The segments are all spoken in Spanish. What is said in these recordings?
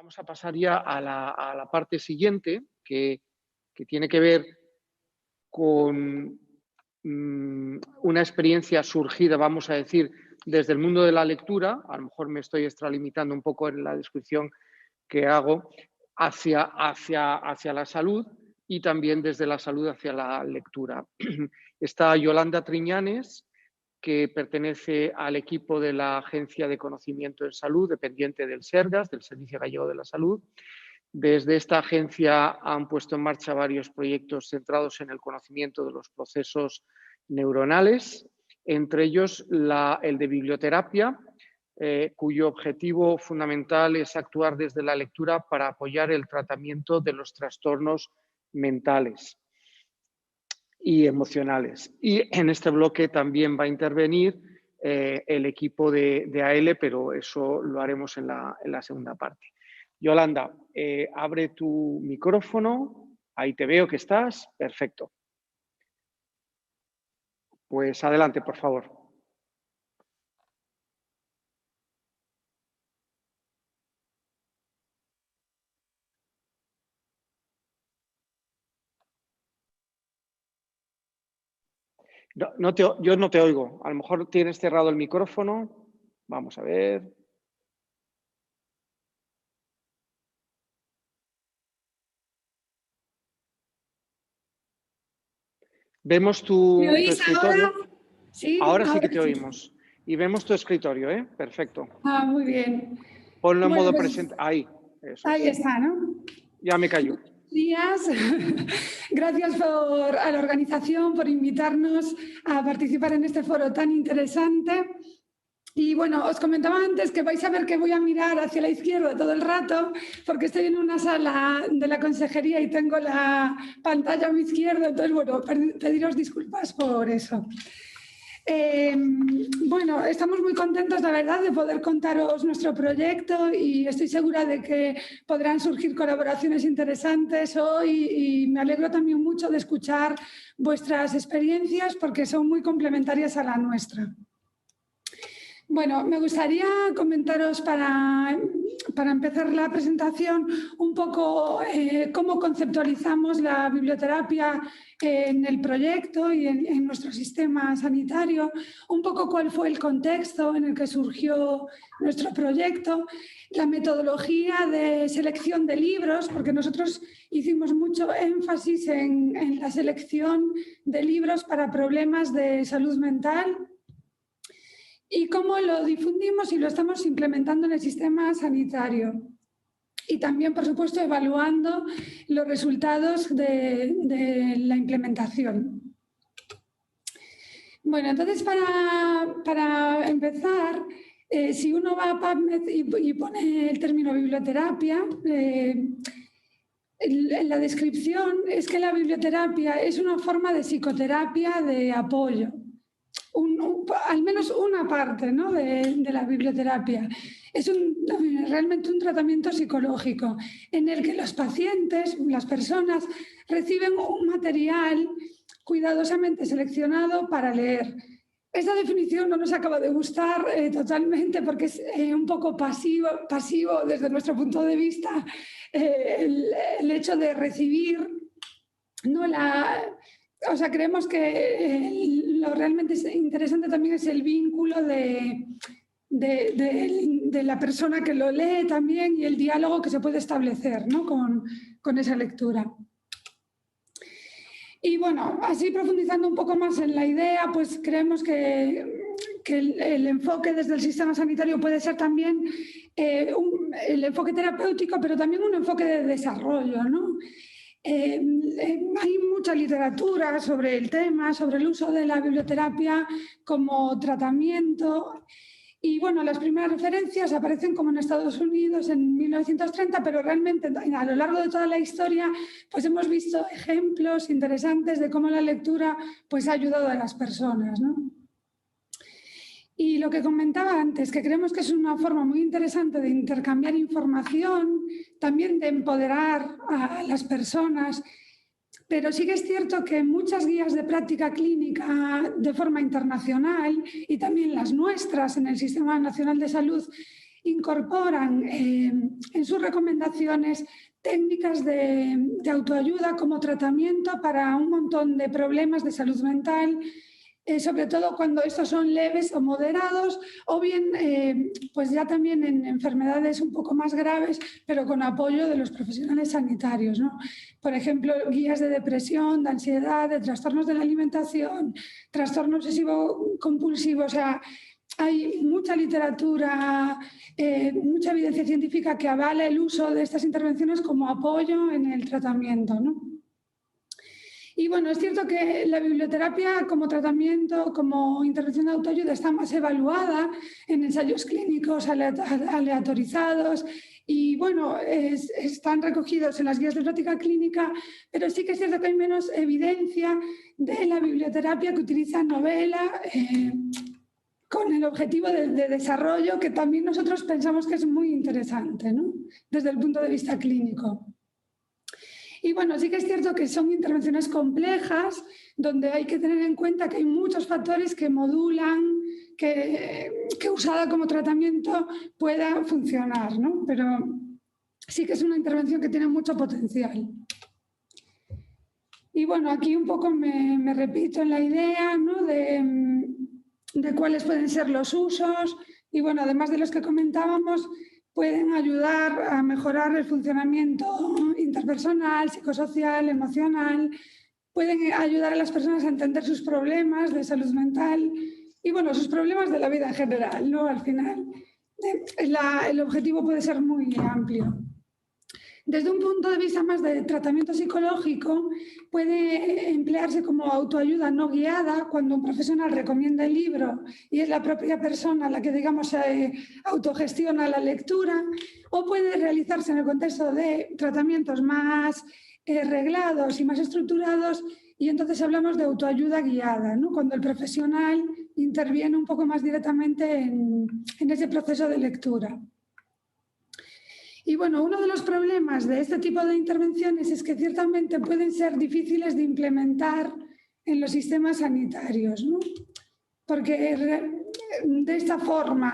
Vamos a pasar ya a la parte siguiente, que tiene que ver con una experiencia surgida, vamos a decir, desde el mundo de la lectura. A lo mejor me estoy extralimitando un poco en la descripción que hago, hacia la salud y también desde la salud hacia la lectura. Está Yolanda Triñanes, que pertenece al equipo de la Agencia de Conocimiento en Salud, dependiente del SERGAS, del Servicio Gallego de la Salud. Desde esta agencia han puesto en marcha varios proyectos centrados en el conocimiento de los procesos neuronales, entre ellos el de biblioterapia, cuyo objetivo fundamental es actuar desde la lectura para apoyar el tratamiento de los trastornos mentales y emocionales. Y en este bloque también va a intervenir el equipo de AL, pero eso lo haremos en la segunda parte. Yolanda, abre tu micrófono. Ahí te veo que estás. Perfecto. Pues adelante, por favor. Yo no te oigo. A lo mejor tienes cerrado el micrófono. Vamos a ver. ¿Vemos tu escritorio? Ahora? ¿Sí? Ahora sí que te oímos. Y vemos tu escritorio, ¿eh? Perfecto. Ah, muy bien. Ponlo en modo presente. Ahí. Ahí está, ¿no? Ya me cayó. Días. Gracias a la organización por invitarnos a participar en este foro tan interesante. Y bueno, os comentaba antes que vais a ver que voy a mirar hacia la izquierda todo el rato porque estoy en una sala de la consejería y tengo la pantalla a mi izquierda, entonces bueno, pediros disculpas por eso. Bueno, estamos muy contentos, la verdad, de poder contaros nuestro proyecto y estoy segura de que podrán surgir colaboraciones interesantes hoy y me alegro también mucho de escuchar vuestras experiencias porque son muy complementarias a la nuestra. Bueno, me gustaría comentaros para empezar la presentación un poco cómo conceptualizamos la biblioterapia en el proyecto y en nuestro sistema sanitario, un poco cuál fue el contexto en el que surgió nuestro proyecto, la metodología de selección de libros, porque nosotros hicimos mucho énfasis en la selección de libros para problemas de salud mental, y cómo lo difundimos y lo estamos implementando en el sistema sanitario. Y también, por supuesto, evaluando los resultados de la implementación. Bueno, entonces, para empezar, si uno va a PubMed y pone el término biblioterapia, la descripción es que la biblioterapia es una forma de psicoterapia de apoyo. Al menos una parte, ¿no?, de la biblioterapia. Es realmente un tratamiento psicológico en el que los pacientes, las personas, reciben un material cuidadosamente seleccionado para leer. Esta definición no nos acaba de gustar totalmente porque es un poco pasivo desde nuestro punto de vista el hecho de recibir, ¿no? O sea, creemos que lo realmente interesante también es el vínculo de la persona que lo lee también y el diálogo que se puede establecer, ¿no?, con esa lectura. Y bueno, así profundizando un poco más en la idea, pues creemos que el enfoque desde el sistema sanitario puede ser también el enfoque terapéutico, pero también un enfoque de desarrollo, ¿no? Hay mucha literatura sobre el tema, sobre el uso de la biblioterapia como tratamiento. Y bueno, las primeras referencias aparecen como en Estados Unidos en 1930, pero realmente a lo largo de toda la historia pues hemos visto ejemplos interesantes de cómo la lectura pues ha ayudado a las personas, ¿no? Y lo que comentaba antes, que creemos que es una forma muy interesante de intercambiar información, también de empoderar a las personas, pero sí que es cierto que muchas guías de práctica clínica de forma internacional y también las nuestras en el Sistema Nacional de Salud incorporan en sus recomendaciones técnicas de autoayuda como tratamiento para un montón de problemas de salud mental, sobre todo cuando estos son leves o moderados, o bien pues ya también en enfermedades un poco más graves, pero con apoyo de los profesionales sanitarios, ¿no? Por ejemplo, guías de depresión, de ansiedad, de trastornos de la alimentación, trastorno obsesivo compulsivo. O sea, hay mucha literatura, mucha evidencia científica que avala el uso de estas intervenciones como apoyo en el tratamiento, ¿no? Y bueno, es cierto que la biblioterapia como tratamiento, como intervención de autoayuda está más evaluada en ensayos clínicos aleatorizados y bueno, están recogidos en las guías de práctica clínica, pero sí que es cierto que hay menos evidencia de la biblioterapia que utiliza novela con el objetivo de desarrollo que también nosotros pensamos que es muy interesante, ¿no? Desde el punto de vista clínico. Y bueno, sí que es cierto que son intervenciones complejas, donde hay que tener en cuenta que hay muchos factores que modulan que usada como tratamiento pueda funcionar, ¿no? Pero sí que es una intervención que tiene mucho potencial. Y bueno, aquí un poco me repito en la idea, ¿no? de cuáles pueden ser los usos y bueno, además de los que comentábamos, pueden ayudar a mejorar el funcionamiento interpersonal, psicosocial, emocional, pueden ayudar a las personas a entender sus problemas de salud mental y bueno, sus problemas de la vida en general, ¿no? Al final, el objetivo puede ser muy amplio. Desde un punto de vista más de tratamiento psicológico, puede emplearse como autoayuda no guiada cuando un profesional recomienda el libro y es la propia persona la que, digamos, autogestiona la lectura, o puede realizarse en el contexto de tratamientos más reglados y más estructurados, y entonces hablamos de autoayuda guiada, ¿no? Cuando el profesional interviene un poco más directamente en ese proceso de lectura. Y bueno, uno de los problemas de este tipo de intervenciones es que ciertamente pueden ser difíciles de implementar en los sistemas sanitarios, ¿no? Porque de esta forma,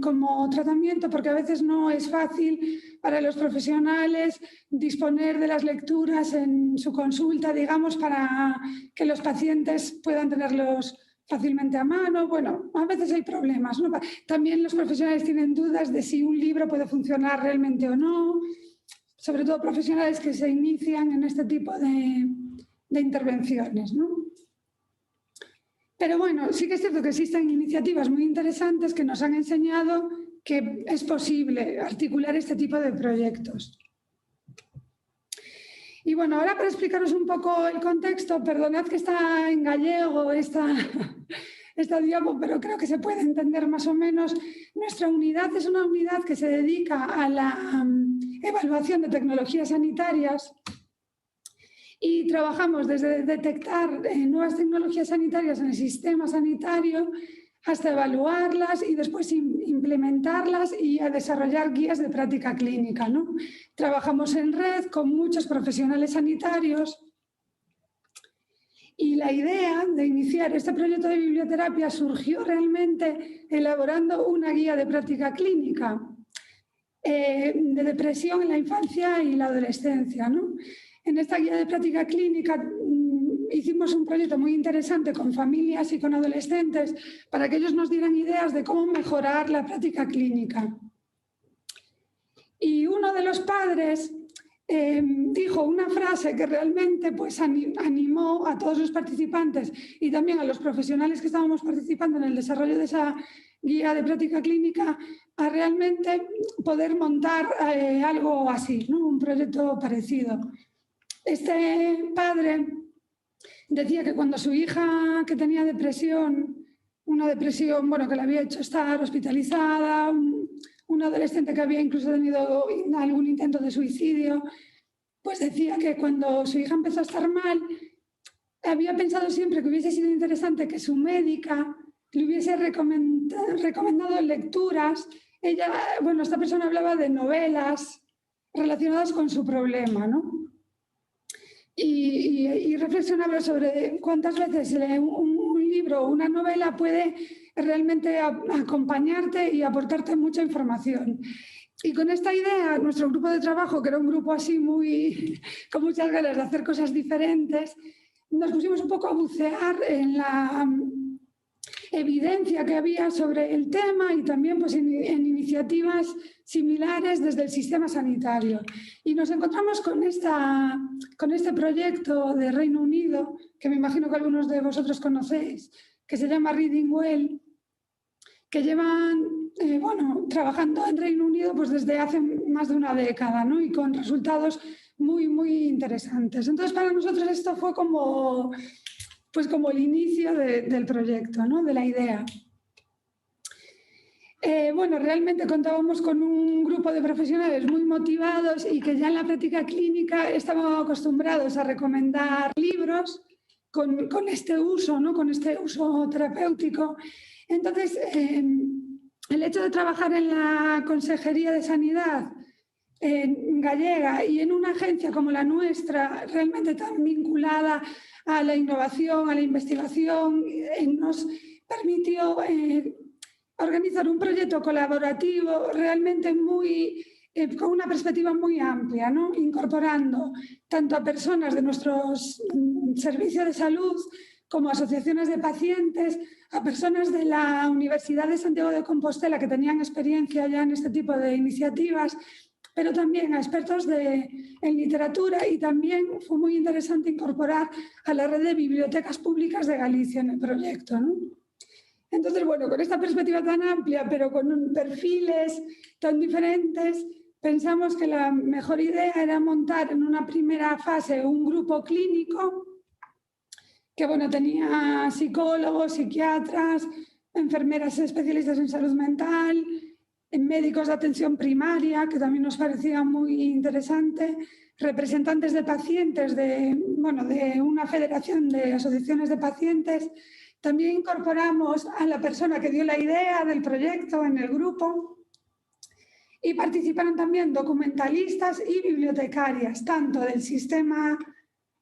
como tratamiento, porque a veces no es fácil para los profesionales disponer de las lecturas en su consulta, digamos, para que los pacientes puedan tenerlos fácilmente a mano. Bueno, a veces hay problemas, ¿no? También los profesionales tienen dudas de si un libro puede funcionar realmente o no, sobre todo profesionales que se inician en este tipo de intervenciones, ¿no? Pero bueno, sí que es cierto que existen iniciativas muy interesantes que nos han enseñado que es posible articular este tipo de proyectos. Y bueno, ahora para explicaros un poco el contexto, perdonad que está en gallego esta diapo, pero creo que se puede entender más o menos. Nuestra unidad es una unidad que se dedica a la evaluación de tecnologías sanitarias y trabajamos desde detectar nuevas tecnologías sanitarias en el sistema sanitario hasta evaluarlas y después implementarlas y a desarrollar guías de práctica clínica, ¿no? Trabajamos en red con muchos profesionales sanitarios y la idea de iniciar este proyecto de biblioterapia surgió realmente elaborando una guía de práctica clínica de depresión en la infancia y la adolescencia, ¿no? En esta guía de práctica clínica hicimos un proyecto muy interesante con familias y con adolescentes para que ellos nos dieran ideas de cómo mejorar la práctica clínica. Y uno de los padres dijo una frase que realmente pues, animó a todos los participantes y también a los profesionales que estábamos participando en el desarrollo de esa guía de práctica clínica a realmente poder montar algo así, ¿no? Un proyecto parecido. Este padre decía que cuando su hija, que tenía depresión, una depresión bueno, que le había hecho estar hospitalizada, un adolescente que había incluso tenido algún intento de suicidio, pues decía que cuando su hija empezó a estar mal, había pensado siempre que hubiese sido interesante que su médica le hubiese recomendado lecturas. Ella, bueno, esta persona hablaba de novelas relacionadas con su problema, ¿no? Y reflexionaba sobre cuántas veces un libro o una novela puede realmente acompañarte y aportarte mucha información. Y con esta idea, nuestro grupo de trabajo, que era un grupo así con muchas ganas de hacer cosas diferentes, nos pusimos un poco a bucear en la evidencia que había sobre el tema y también pues, en iniciativas similares desde el sistema sanitario. Y nos encontramos con este proyecto de Reino Unido, que me imagino que algunos de vosotros conocéis, que se llama Reading Well, que llevan trabajando en Reino Unido pues, desde hace más de una década, ¿no? Y con resultados muy, muy interesantes. Entonces, para nosotros esto fue como el inicio del proyecto, ¿no? De la idea. Realmente contábamos con un grupo de profesionales muy motivados y que ya en la práctica clínica estaban acostumbrados a recomendar libros con este uso, ¿no? Con este uso terapéutico. Entonces, el hecho de trabajar en la Consejería de Sanidad gallega y en una agencia como la nuestra, realmente tan vinculada a la innovación, a la investigación, nos permitió organizar un proyecto colaborativo realmente con una perspectiva muy amplia, ¿no? Incorporando tanto a personas de nuestros servicios de salud como asociaciones de pacientes, a personas de la Universidad de Santiago de Compostela que tenían experiencia ya en este tipo de iniciativas, pero también a expertos en literatura, y también fue muy interesante incorporar a la red de bibliotecas públicas de Galicia en el proyecto, ¿no? Entonces, con esta perspectiva tan amplia, pero con perfiles tan diferentes, pensamos que la mejor idea era montar en una primera fase un grupo clínico que tenía psicólogos, psiquiatras, enfermeras especialistas en salud mental, médicos de atención primaria, que también nos parecía muy interesante, representantes de pacientes de una federación de asociaciones de pacientes. También incorporamos a la persona que dio la idea del proyecto en el grupo y participaron también documentalistas y bibliotecarias, tanto del sistema,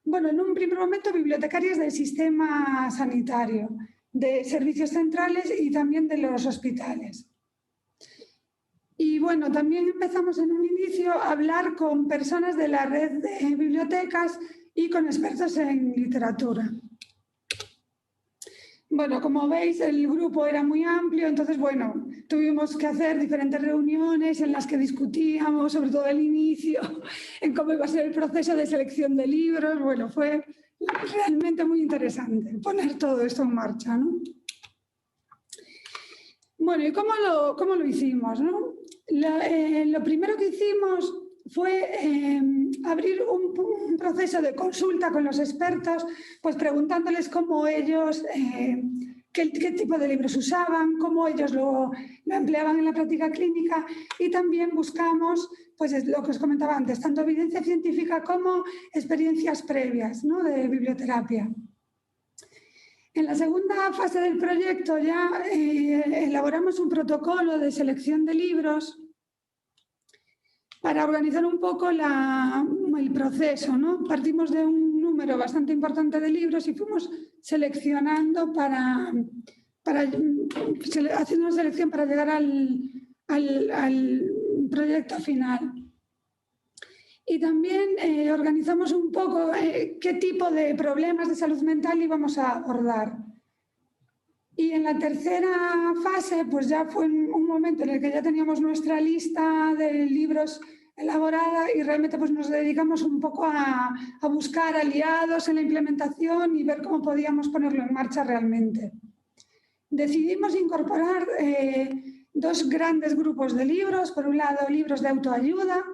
en un primer momento bibliotecarias del sistema sanitario, de servicios centrales y también de los hospitales. Y también empezamos en un inicio a hablar con personas de la red de bibliotecas y con expertos en literatura. Como veis, el grupo era muy amplio, entonces, tuvimos que hacer diferentes reuniones en las que discutíamos, sobre todo al inicio, en cómo iba a ser el proceso de selección de libros. Fue realmente muy interesante poner todo esto en marcha, ¿no? ¿Y cómo lo hicimos, no? Lo primero que hicimos fue abrir un proceso de consulta con los expertos, pues preguntándoles cómo ellos, qué tipo de libros usaban, cómo ellos lo empleaban en la práctica clínica, y también buscamos, pues lo que os comentaba antes, tanto evidencia científica como experiencias previas, ¿no? De biblioterapia. En la segunda fase del proyecto ya elaboramos un protocolo de selección de libros para organizar un poco el proceso, ¿no? Partimos de un número bastante importante de libros y fuimos seleccionando haciendo una selección para llegar al proyecto final. Y también organizamos un poco qué tipo de problemas de salud mental íbamos a abordar. Y en la tercera fase, pues ya fue un momento en el que ya teníamos nuestra lista de libros elaborada y realmente pues nos dedicamos un poco a buscar aliados en la implementación y ver cómo podíamos ponerlo en marcha realmente. Decidimos incorporar dos grandes grupos de libros. Por un lado, libros de autoayuda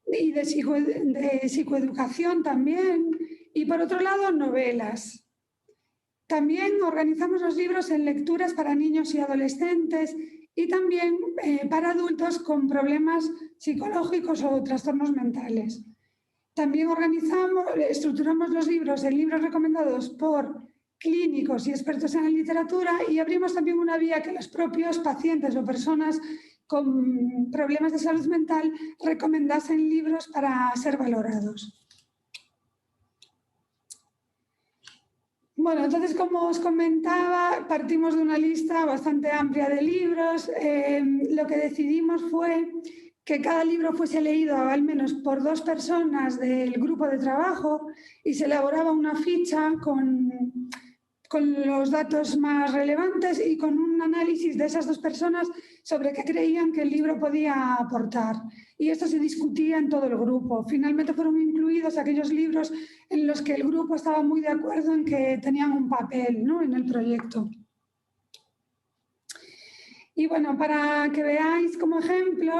y de psicoeducación también, y por otro lado, novelas. También organizamos los libros en lecturas para niños y adolescentes y también para adultos con problemas psicológicos o trastornos mentales. También estructuramos los libros en libros recomendados por clínicos y expertos en la literatura, y abrimos también una vía que los propios pacientes o personas con problemas de salud mental recomendasen libros para ser valorados. Bueno, entonces, como os comentaba, partimos de una lista bastante amplia de libros. Lo que decidimos fue que cada libro fuese leído al menos por 2 personas del grupo de trabajo y se elaboraba una ficha con los datos más relevantes y con un análisis de esas 2 personas sobre qué creían que el libro podía aportar. Y esto se discutía en todo el grupo. Finalmente fueron incluidos aquellos libros en los que el grupo estaba muy de acuerdo en que tenían un papel, ¿no?, en el proyecto. Y bueno, para que veáis como ejemplo,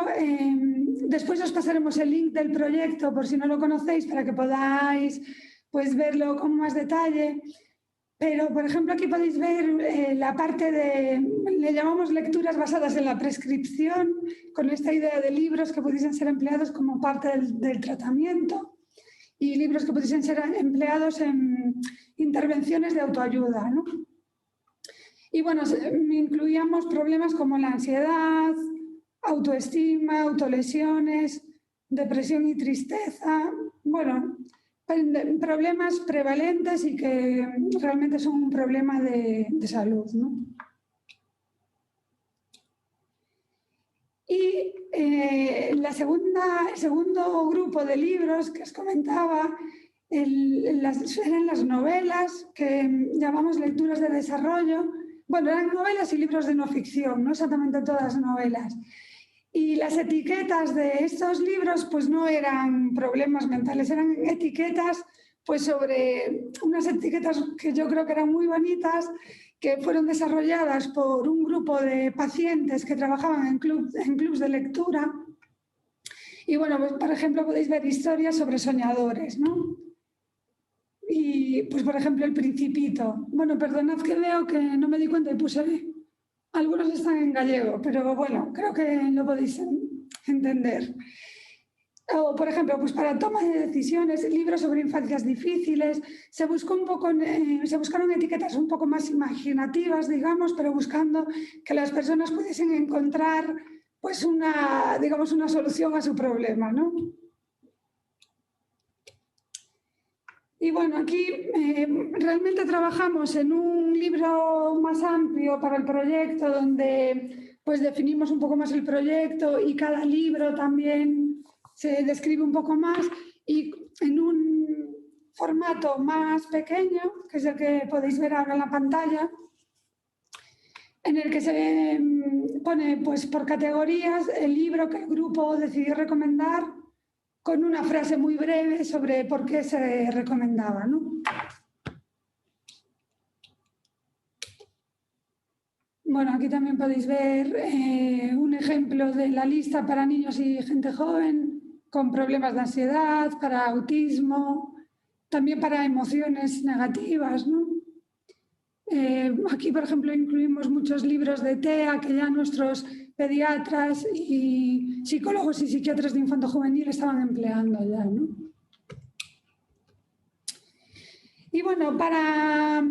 después os pasaremos el link del proyecto por si no lo conocéis, para que podáis pues verlo con más detalle. Pero, por ejemplo, aquí podéis ver la parte de, le llamamos lecturas basadas en la prescripción, con esta idea de libros que pudiesen ser empleados como parte del tratamiento y libros que pudiesen ser empleados en intervenciones de autoayuda, ¿no? Y bueno, incluíamos problemas como la ansiedad, autoestima, autolesiones, depresión y tristeza, bueno, problemas prevalentes y que realmente son un problema de salud, ¿no? Y el segundo grupo de libros que os comentaba eran las novelas, que llamamos lecturas de desarrollo. Bueno, eran novelas y libros de no ficción, no exactamente todas novelas. Y las etiquetas de estos libros pues no eran problemas mentales, eran etiquetas pues sobre unas etiquetas que yo creo que eran muy bonitas, que fueron desarrolladas por un grupo de pacientes que trabajaban en clubs de lectura. Y bueno, pues, por ejemplo, podéis ver historias sobre soñadores, ¿no? Y pues, por ejemplo, El Principito. Bueno, perdonad que veo que no me di cuenta y puse... Algunos están en gallego, pero bueno, creo que lo podéis entender. O, por ejemplo, pues para toma de decisiones, libros sobre infancias difíciles, se buscaron etiquetas un poco más imaginativas, digamos, pero buscando que las personas pudiesen encontrar pues una solución a su problema, ¿no? Y bueno, aquí realmente trabajamos en un libro más amplio para el proyecto, donde pues definimos un poco más el proyecto y cada libro también se describe un poco más, y en un formato más pequeño, que es el que podéis ver ahora en la pantalla, en el que se pone pues por categorías el libro que el grupo decidió recomendar, con una frase muy breve sobre por qué se recomendaba, ¿no? Bueno, aquí también podéis ver un ejemplo de la lista para niños y gente joven con problemas de ansiedad, para autismo, también para emociones negativas, ¿no? Aquí, por ejemplo, incluimos muchos libros de TEA que ya nuestros pediatras y psicólogos y psiquiatras de infanto-juvenil estaban empleando ya, ¿no? Y bueno, para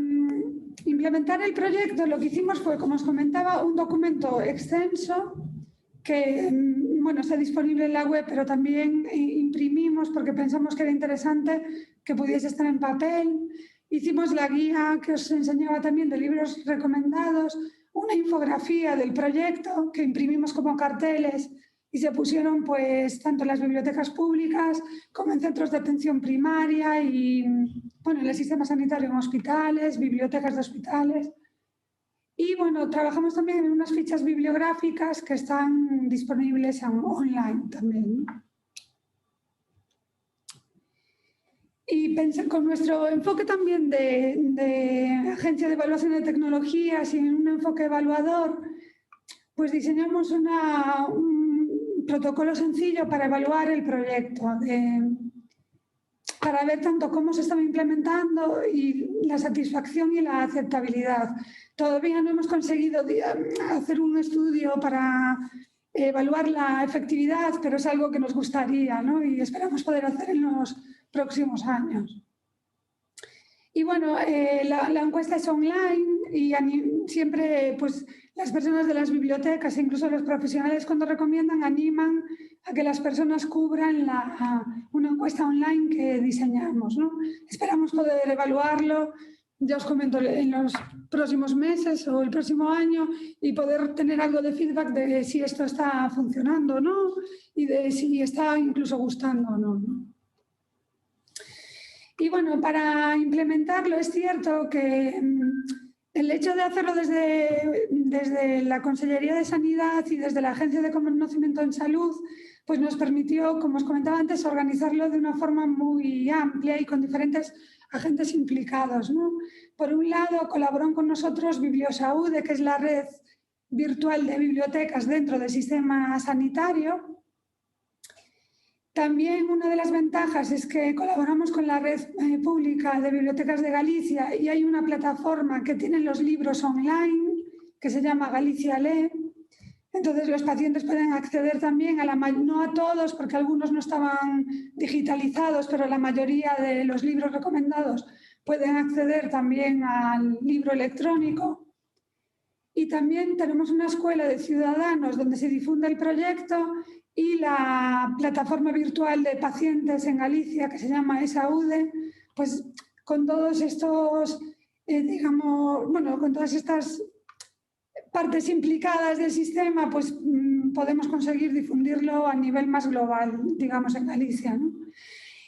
implementar el proyecto lo que hicimos fue, como os comentaba, un documento extenso que bueno, está disponible en la web, pero también imprimimos porque pensamos que era interesante que pudiese estar en papel. Hicimos la guía que os enseñaba también de libros recomendados, una infografía del proyecto que imprimimos como carteles y se pusieron pues tanto en las bibliotecas públicas como en centros de atención primaria y bueno, en el sistema sanitario, en hospitales, bibliotecas de hospitales. Y bueno, trabajamos también en unas fichas bibliográficas que están disponibles online también. Y con nuestro enfoque también de agencia de evaluación de tecnologías y en un enfoque evaluador, pues diseñamos un protocolo sencillo para evaluar el proyecto, para ver tanto cómo se estaba implementando y la satisfacción y la aceptabilidad. Todavía no hemos conseguido hacer un estudio para evaluar la efectividad, pero es algo que nos gustaría, ¿no? Y esperamos poder hacer en los próximos años. Y bueno, la encuesta es online y siempre pues, las personas de las bibliotecas e incluso los profesionales cuando recomiendan animan a que las personas cubran una encuesta online que diseñamos, ¿no? Esperamos poder evaluarlo ya os comento, en los próximos meses o el próximo año, y poder tener algo de feedback de si esto está funcionando o no, y de si está incluso gustando o no, ¿no? Y bueno, para implementarlo es cierto que el hecho de hacerlo desde la Consellería de Sanidad y desde la Agencia de Conocimiento en Salud, pues nos permitió, como os comentaba antes, organizarlo de una forma muy amplia y con diferentes agentes implicados, ¿no? Por un lado, colaboran con nosotros Bibliosaude, que es la red virtual de bibliotecas dentro del sistema sanitario. También una de las ventajas es que colaboramos con la red pública de bibliotecas de Galicia y hay una plataforma que tiene los libros online que se llama Galicia Lee. Entonces los pacientes pueden acceder también no a todos, porque algunos no estaban digitalizados, pero la mayoría de los libros recomendados pueden acceder también al libro electrónico. Y también tenemos una escuela de ciudadanos donde se difunde el proyecto y la plataforma virtual de pacientes en Galicia que se llama ESAUDE, pues con todos estos, digamos, bueno, con todas estas partes implicadas del sistema, pues podemos conseguir difundirlo a nivel más global, digamos, en Galicia, ¿no?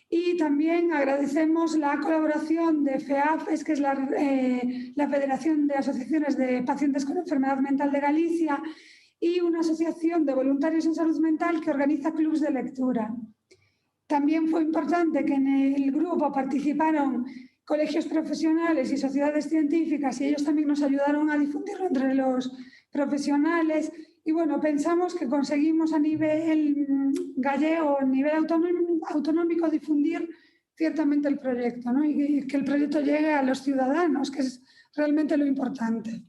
Y también agradecemos la colaboración de FEAFES, que es la Federación de Asociaciones de Pacientes con Enfermedad Mental de Galicia, y una asociación de voluntarios en salud mental que organiza clubs de lectura. También fue importante que en el grupo participaron colegios profesionales y sociedades científicas y ellos también nos ayudaron a difundirlo entre los profesionales. Y bueno, pensamos que conseguimos a nivel gallego, a nivel autonómico, difundir ciertamente el proyecto, ¿no? Y que el proyecto llegue a los ciudadanos, que es realmente lo importante.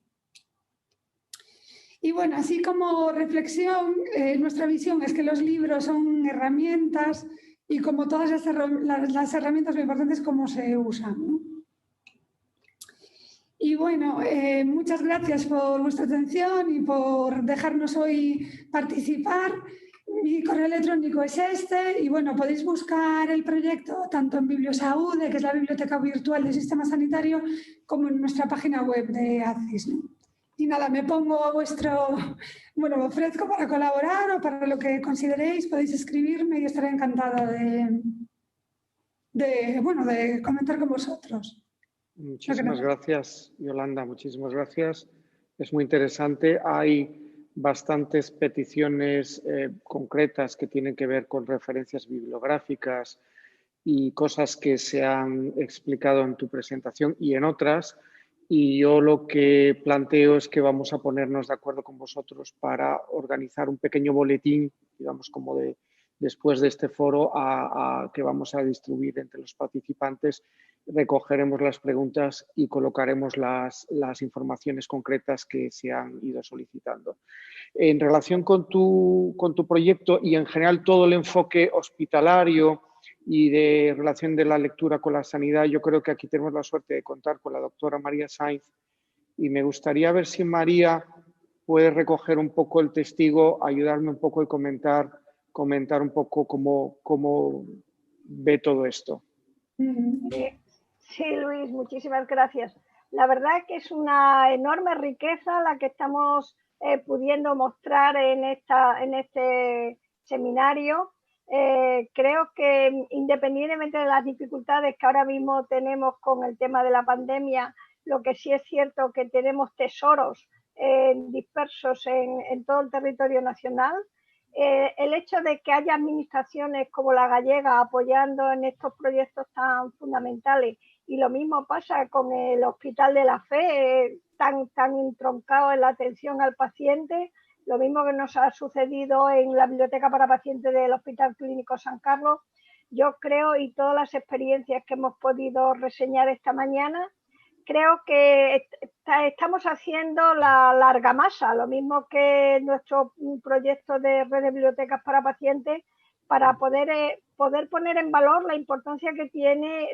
Y bueno, así como reflexión, nuestra visión es que los libros son herramientas y como todas las herramientas, lo importante es cómo se usan, ¿no? Y bueno, muchas gracias por vuestra atención y por dejarnos hoy participar. Mi correo electrónico es este y bueno, podéis buscar el proyecto tanto en Bibliosaude, que es la biblioteca virtual del sistema sanitario, como en nuestra página web de ACIS, ¿no? Y nada, me pongo a bueno, me ofrezco para colaborar o para lo que consideréis, podéis escribirme y estaré encantada de comentar con vosotros. Muchísimas gracias, Yolanda, muchísimas gracias. Es muy interesante. Hay bastantes peticiones concretas que tienen que ver con referencias bibliográficas y cosas que se han explicado en tu presentación y en otras. Y yo lo que planteo es que vamos a ponernos de acuerdo con vosotros para organizar un pequeño boletín, digamos, como después de este foro, que vamos a distribuir entre los participantes. Recogeremos las preguntas y colocaremos las informaciones concretas que se han ido solicitando. En relación con tu proyecto y en general todo el enfoque hospitalario y de relación de la lectura con la sanidad, yo creo que aquí tenemos la suerte de contar con la doctora María Sainz y me gustaría ver si María puede recoger un poco el testigo, ayudarme un poco y comentar un poco cómo ve todo esto. Sí, Luis, muchísimas gracias. La verdad es que es una enorme riqueza la que estamos pudiendo mostrar en este seminario. Creo que independientemente de las dificultades que ahora mismo tenemos con el tema de la pandemia, lo que sí es cierto que tenemos tesoros dispersos en todo el territorio nacional. El hecho de que haya administraciones como la gallega apoyando en estos proyectos tan fundamentales, y lo mismo pasa con el Hospital de la Fe, tan entroncado en la atención al paciente, lo mismo que nos ha sucedido en la Biblioteca para Pacientes del Hospital Clínico San Carlos. Yo creo, y todas las experiencias que hemos podido reseñar esta mañana, creo que estamos haciendo la argamasa, lo mismo que nuestro proyecto de red de bibliotecas para pacientes, para poder poner en valor la importancia que tiene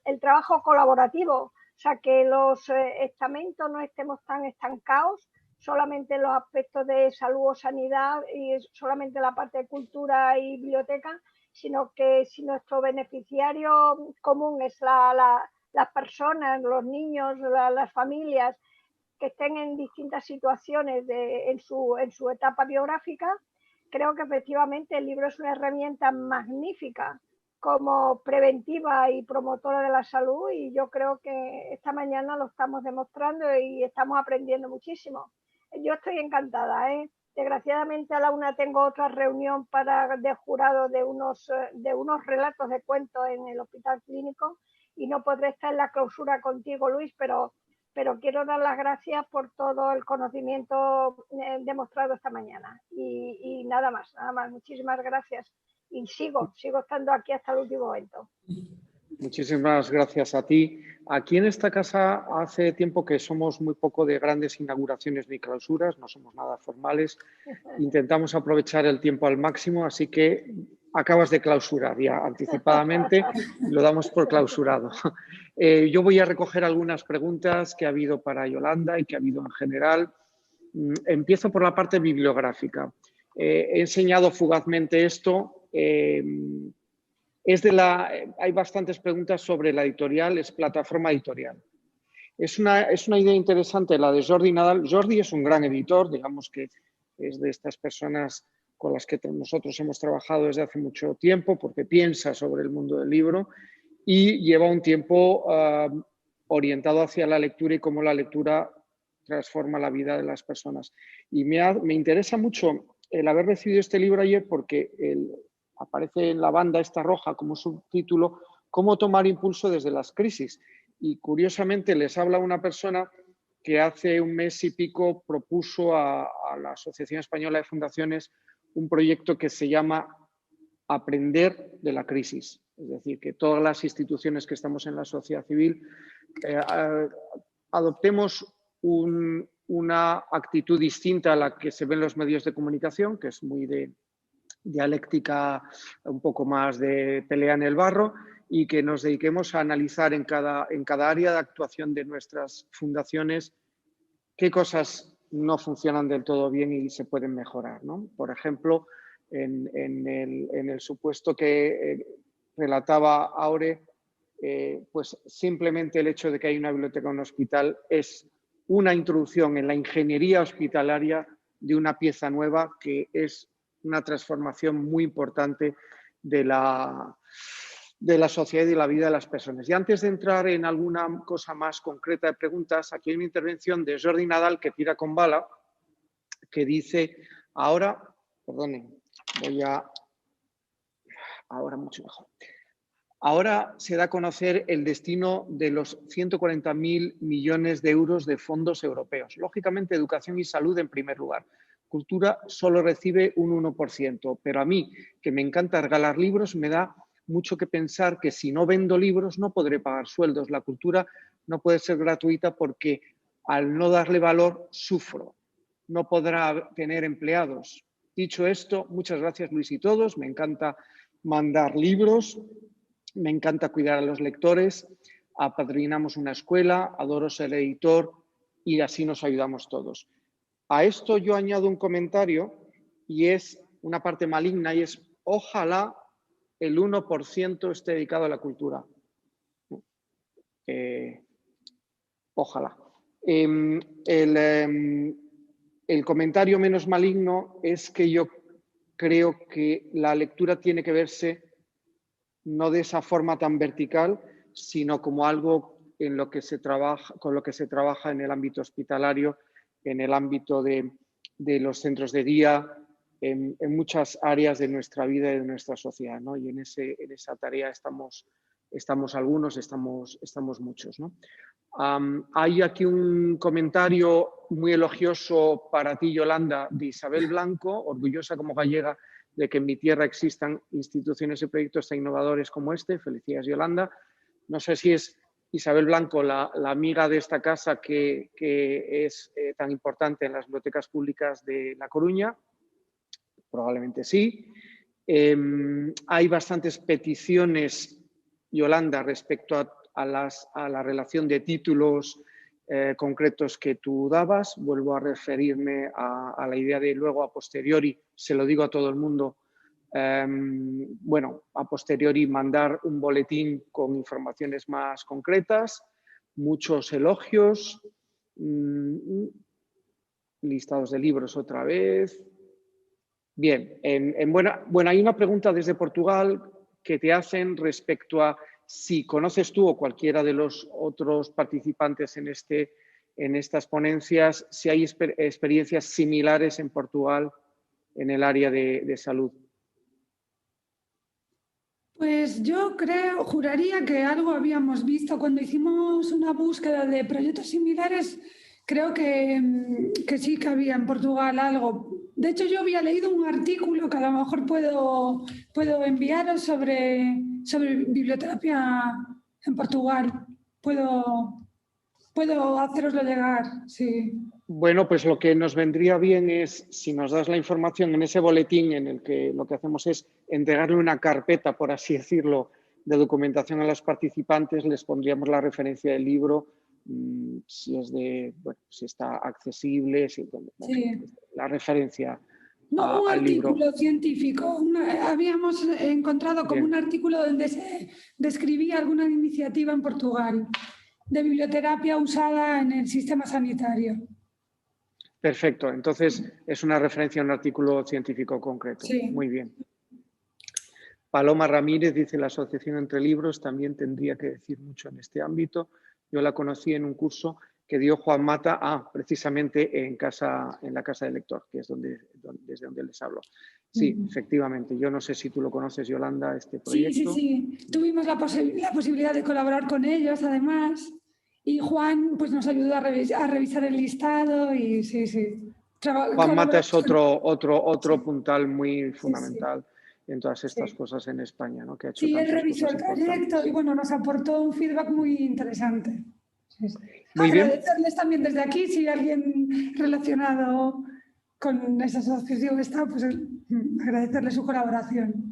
el trabajo colaborativo. O sea, que los estamentos no estemos tan estancados solamente en los aspectos de salud o sanidad y solamente la parte de cultura y biblioteca, sino que si nuestro beneficiario común es la las personas, los niños, las familias que estén en distintas situaciones en su etapa biográfica, creo que efectivamente el libro es una herramienta magnífica como preventiva y promotora de la salud, y yo creo que esta mañana lo estamos demostrando y estamos aprendiendo muchísimo. Yo estoy encantada, ¿eh? Desgraciadamente a la una tengo otra reunión de jurado de unos relatos de cuentos en el Hospital Clínico y no podré estar en la clausura contigo, Luis, pero quiero dar las gracias por todo el conocimiento demostrado esta mañana. Y nada más. Muchísimas gracias. Y sigo estando aquí hasta el último momento. Muchísimas gracias a ti. Aquí en esta casa hace tiempo que somos muy poco de grandes inauguraciones ni clausuras, no somos nada formales. Intentamos aprovechar el tiempo al máximo, así que acabas de clausurar ya anticipadamente, lo damos por clausurado. Yo voy a recoger algunas preguntas que ha habido para Yolanda y que ha habido en general. Empiezo por la parte bibliográfica. He enseñado fugazmente esto. Hay bastantes preguntas sobre la editorial, es Plataforma Editorial. Es una idea interesante la de Jordi Nadal. Jordi es un gran editor, digamos que es de estas personas con las que nosotros hemos trabajado desde hace mucho tiempo porque piensa sobre el mundo del libro y lleva un tiempo orientado hacia la lectura y cómo la lectura transforma la vida de las personas. Y me interesa mucho el haber recibido este libro ayer porque aparece en la banda esta roja como subtítulo, cómo tomar impulso desde las crisis. Y curiosamente les habla una persona que hace un mes y pico propuso a la Asociación Española de Fundaciones un proyecto que se llama Aprender de la Crisis. Es decir, que todas las instituciones que estamos en la sociedad civil adoptemos una actitud distinta a la que se ve en los medios de comunicación, que es muy de dialéctica, un poco más de pelea en el barro, y que nos dediquemos a analizar en cada área de actuación de nuestras fundaciones qué cosas no funcionan del todo bien y se pueden mejorar, ¿no? Por ejemplo, en el supuesto que relataba Aure, pues simplemente el hecho de que hay una biblioteca en un hospital es una introducción en la ingeniería hospitalaria de una pieza nueva que es una transformación muy importante de la sociedad y de la vida de las personas. Y antes de entrar en alguna cosa más concreta de preguntas, aquí hay una intervención de Jordi Nadal que tira con bala, que dice, ahora mucho mejor. Ahora se da a conocer el destino de los 140.000 millones de euros de fondos europeos. Lógicamente, educación y salud en primer lugar. Cultura solo recibe un 1%, pero a mí, que me encanta regalar libros, me da mucho que pensar que si no vendo libros no podré pagar sueldos. La cultura no puede ser gratuita porque al no darle valor sufro. No podrá tener empleados. Dicho esto, muchas gracias Luis y todos. Me encanta mandar libros, me encanta cuidar a los lectores, apadrinamos una escuela, adoro ser editor y así nos ayudamos todos. A esto yo añado un comentario y es una parte maligna y es ojalá el 1% esté dedicado a la cultura. Ojalá. El comentario menos maligno es que yo creo que la lectura tiene que verse no de esa forma tan vertical, sino como algo en lo que se trabaja, con lo que se trabaja en el ámbito hospitalario, en el ámbito de los centros de día, en muchas áreas de nuestra vida y de nuestra sociedad, ¿no? Y en esa tarea estamos algunos, estamos muchos, ¿no? Hay aquí un comentario muy elogioso para ti, Yolanda, de Isabel Blanco, orgullosa como gallega de que en mi tierra existan instituciones y proyectos tan innovadores como este. Felicidades, Yolanda. No sé si es Isabel Blanco, la amiga de esta casa que es tan importante en las bibliotecas públicas de La Coruña. Probablemente sí. Hay bastantes peticiones, Yolanda, respecto a la relación de títulos concretos que tú dabas. Vuelvo a referirme a la idea de luego a posteriori, se lo digo a todo el mundo, Bueno, a posteriori mandar un boletín con informaciones más concretas, muchos elogios, listados de libros otra vez. Bien, bueno, hay una pregunta desde Portugal que te hacen respecto a si conoces tú o cualquiera de los otros participantes en estas ponencias, si hay experiencias similares en Portugal en el área de salud. Pues yo juraría que algo habíamos visto cuando hicimos una búsqueda de proyectos similares. Creo que sí que había en Portugal algo. De hecho, yo había leído un artículo que a lo mejor puedo enviaros sobre biblioterapia en Portugal. Puedo haceroslo llegar, sí. Bueno, pues lo que nos vendría bien es, si nos das la información en ese boletín en el que lo que hacemos es entregarle una carpeta, por así decirlo, de documentación a los participantes, les pondríamos la referencia del libro, si está accesible, la referencia no, un al libro. artículo científico. Habíamos encontrado como un artículo donde se describía alguna iniciativa en Portugal de biblioterapia usada en el sistema sanitario. Perfecto, entonces es una referencia a un artículo científico concreto. Sí. Muy bien. Paloma Ramírez dice: la asociación entre libros también tendría que decir mucho en este ámbito. Yo la conocí en un curso que dio Juan Mata, precisamente en la Casa del Lector, que es desde donde les hablo. Sí, efectivamente. Yo no sé si tú lo conoces, Yolanda, este proyecto. Sí. Tuvimos la posibilidad de colaborar con ellos, además. Y Juan pues, nos ayudó a revisar el listado y sí. Juan Mata es otro puntal muy fundamental en todas estas cosas en España, ¿no? Que ha hecho él revisó el cosas proyecto y bueno, nos aportó un feedback muy interesante. Muy bien. Agradecerles también desde aquí, si alguien relacionado con esa asociación está, pues agradecerle su colaboración.